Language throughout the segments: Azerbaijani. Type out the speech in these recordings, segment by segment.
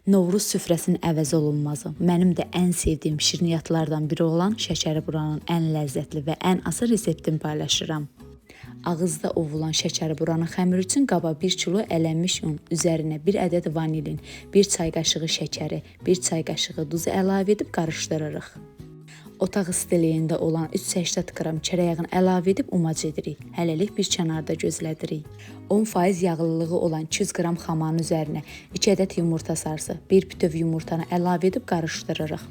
Novruz süfrəsinin əvəz olunmazı, mənim də ən sevdiyim şirniyyatlardan biri olan şəkəri buranın ən ləzzətli və ən asıl reseptini paylaşıram. Ağızda ovulan şəkəri buranın xəmiri üçün qaba 1 kilo ələnmiş un, üzərinə 1 ədəd vanilin, 1 çay qaşığı şəkəri, 1 çay qaşığı duzu əlavə edib qarışdırırıq. Otaq istiliyində olan 380 qram çörəyağını əlavə edib umac edirik. Hələlik bir kənarda gözlədirik. 10% yağlılığı olan 200 qram xamanın üzərinə 2 ədəd yumurta sarısı, 1 bütöv yumurtanı əlavə edib qarışdırırıq.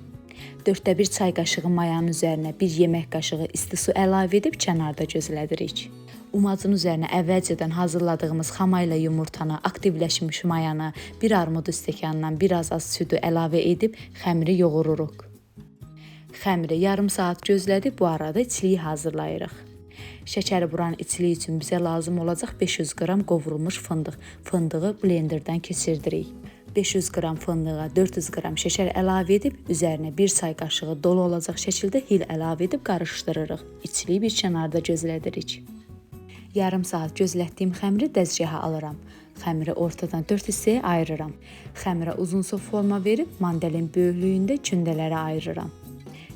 4də 1 çay qaşığı mayanın üzərinə 1 yemək qaşığı isti su əlavə edib kənarda gözlədirik. Umacın üzərinə əvvəlcədən hazırladığımız xama ilə yumurtanı, aktivləşmiş mayanı, 1 armud stəkanından biraz az südü əlavə edib xəmiri yoğururuq. Xəmiri yarım saat gözlədib bu arada içliyi hazırlayırıq. Şəkəri buranın içliyi üçün bizə lazım olacaq 500 qram qovrulmuş fındıq. Fındığı blenderdən keçirdirik. 500 qram fındığa 400 qram şəkər əlavə edib üzərinə 1 çay qaşığı dolu olacaq şəkildə hil əlavə edib qarışdırırıq. İçliyi bir kənarda gözlədirik. Yarım saat gözlətdiyim xəmiri dəzgaha alıram. Xəmiri ortadan 4 hissəyə ayırıram. Xəmirə uzunsov forma verib mandalin böyüklüyündə kündələrə ayırıram.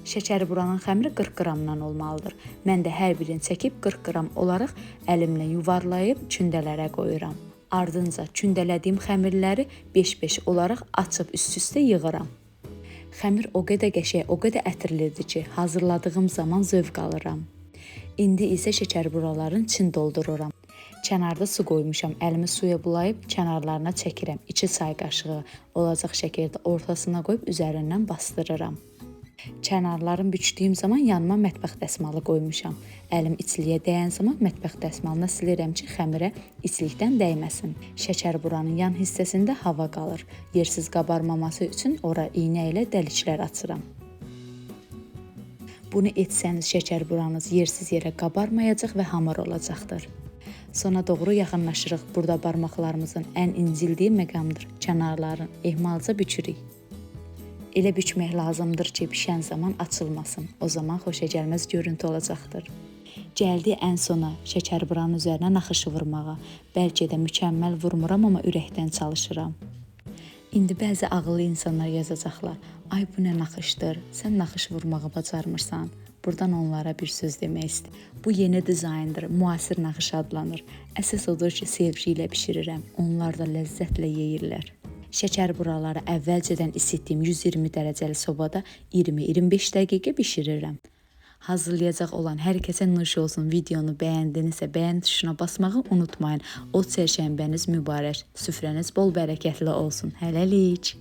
Şəkəri buranın xəmiri 40 qramdan olmalıdır. Mən də hər birini çəkib 40 qram olaraq əlimlə yuvarlayıb kündələrə qoyuram. Ardınca kündələdiyim xəmirləri 5-5 olaraq açıb üst-üstə yığıram. Xəmir o qədər qəşəng, o qədər ətirlidir ki, hazırladığım zaman zövq alıram. İndi isə şəkəri buraların için doldururam. Kənarda su qoymuşam, əlimi suya bulayıb kənarlarına çəkirəm. 2 çay qaşığı olacaq şəkərdə ortasına qoyub üzərindən bastırıram. Kənarlarını bükdüyüm zaman yanıma mətbəx dəsmalı qoymuşam. Əlim içliyə dəyən zaman mətbəx dəsmalına silirəm ki, xəmirə içlikdən dəyməsin. Şəkər buranın yan hissəsində hava qalır. Yersiz qabarmaması üçün ora iynə ilə dəliklər açıram. Bunu etsəniz şəkər buranız yersiz yerə qabarmayacaq və hamar olacaqdır. Sona doğru yaxınlaşırıq. Burada barmaqlarımızın ən incildiyi məqamdır. Kənarlarını ehmalca bükürük. Elə bükmək lazımdır ki, bişən zaman açılmasın. O zaman xoşagəlməz görüntü olacaqdır. Gəldi ən sona şəkər buranın üzərinə naxış vurmağa. Bəlkə də mükəmməl vurmuram, amma ürəkdən çalışıram. İndi bəzi ağıllı insanlar yazacaqlar. Ay bu nə naxışdır, sən naxış vurmağı bacarmırsan. Buradan onlara bir söz demək istəyirəm. Bu yeni dizayndır, müasir naxış adlanır. Əsas odur ki, sevgi ilə bişirirəm. Onlar da ləzzətlə yeyirlər. Şəkər buraları əvvəlcədən isitdiyim 120 dərəcəli sobada 20-25 dəqiqə bişirirəm. Hazırlayacaq olan hər kəsə nuş olsun. Videonu bəyəndinizsə bəyən tuşuna basmağı unutmayın. O çərşənbəniz mübarək, süfrəniz bol bərəkətli olsun. Hələlik.